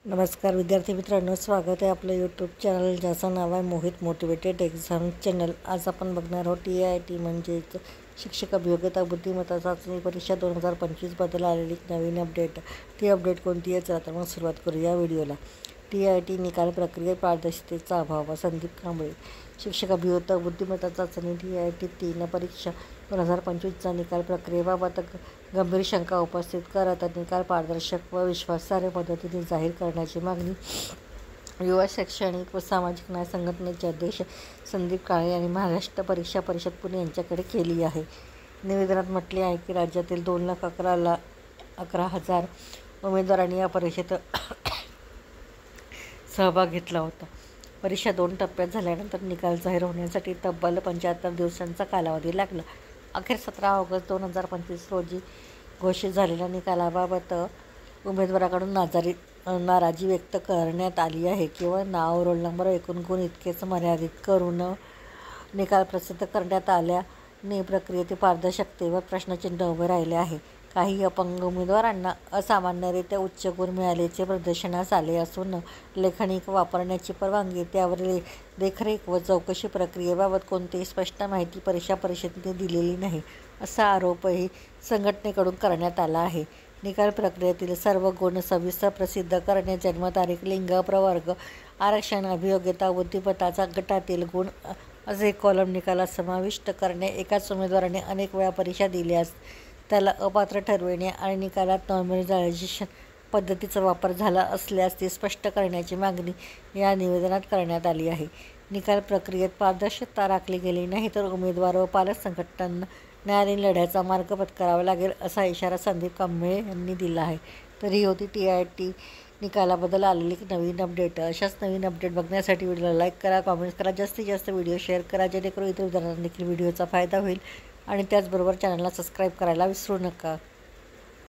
नमस्कार विद्यार्थी मित्रांनो, स्वागत आहे आपलं यूट्यूब चॅनल ज्याचं नाव आहे मोहित मोटिवेटेड एक्झाम चॅनल। आज आपण बघणार आहोत TIT म्हणजेच शिक्षक अभियोग्यता बुद्धिमत्ता चाचणी परीक्षा 2025 आलेली नवीन अपडेट। ती अपडेट कोणती आहे चला तर मग सुरुवात करूया व्हिडिओला। TIT निकाल प्रक्रियेत पारदर्शकतेचा अभाव, संदीप कांबळे। शिक्षक अभियोग्यता बुद्धिमत्ता चाचणी TIT 3 परीक्षा 2025चा निकाल प्रक्रियेबाबत गंभीर शंका उपस्थित करत निकाल पारदर्शक व विश्वासार्ह पद्धतीने जाहीर करण्याची मागणी युवा शैक्षणिक व सामाजिक न्याय संघटनेचे अध्यक्ष संदीप कांबळे यांनी महाराष्ट्र परीक्षा परिषद पुणे यांच्याकडे केली आहे। निवेदनात म्हटले आहे की राज्यातील 2,11,000 उमेदवारांनी या परीक्षेत सहभाग घेतला होता। परीक्षा 2 टप्प्यात झाल्यानंतर निकाल जाहीर होण्यासाठी तब्बल 75 दिवसांचा कालावधी लागला। अखेर 17 ऑगस्ट 2025 रोजी घोषित झालेल्या निकालाबाबत उमेदवाराकडून नाराजी व्यक्त करण्यात आली आहे। केवळ नाव, रोल नंबर, एकूण गुण इतकेच मर्यादित करून निकाल प्रसिद्ध करण्यात आल्याने प्रक्रियेतील पारदर्शकतेवर प्रश्नचिन्ह उभे राहिले आहे। काही अपंग उमेदवारांना असामान्यरित्या उच्च गुण मिळाल्याचे प्रदर्शनास आले असून लेखनिक वापरण्याची परवानगी, त्यावरील देखरेख व चौकशी प्रक्रियेबाबत कोणतीही स्पष्ट माहिती परीक्षा परिषदेने दिलेली नाही, असा आरोपही संघटनेकडून करण्यात आला आहे। निकाल प्रक्रियेतील सर्व गुण सविस्तर प्रसिद्ध करणे, जन्मतारीख, लिंग, प्रवर्ग, आरक्षण, अभियोग्यता, बुद्धिमत्ता गटातील गुण असे कॉलम निकालात समाविष्ट करणे, एकाच उमेदवाराने अनेक वेळा परीक्षा दिल्यास त्याला अपात्र ठरविणे आणि निकालात नॉर्मलायझेशन पद्धतीचा वापर झाला असल्यास ते स्पष्ट करण्याची मागणी या निवेदनात करण्यात आली आहे। निकाल प्रक्रियेत पारदर्शकता राखली गेली नाही तर उमेदवार व पालक संघटनांना न्यायालयीन लढ्याचा मार्ग पत्करावा लागेल, असा इशारा संदीप कांबळे यांनी दिला आहे। तर ही होती TIT निकालाबद्दल आलेली नवीन अपडेट। अशाच नवीन अपडेट बघण्यासाठी व्हिडिओला लाईक करा, कॉमेंट्स करा, जास्तीत जास्त व्हिडिओ शेअर करा जेणेकरून इतर विद्यार्थ्यांना देखील व्हिडिओचा फायदा होईल आणि त्याचबरोबर चॅनलला सबस्क्राईब करायला विसरू नका।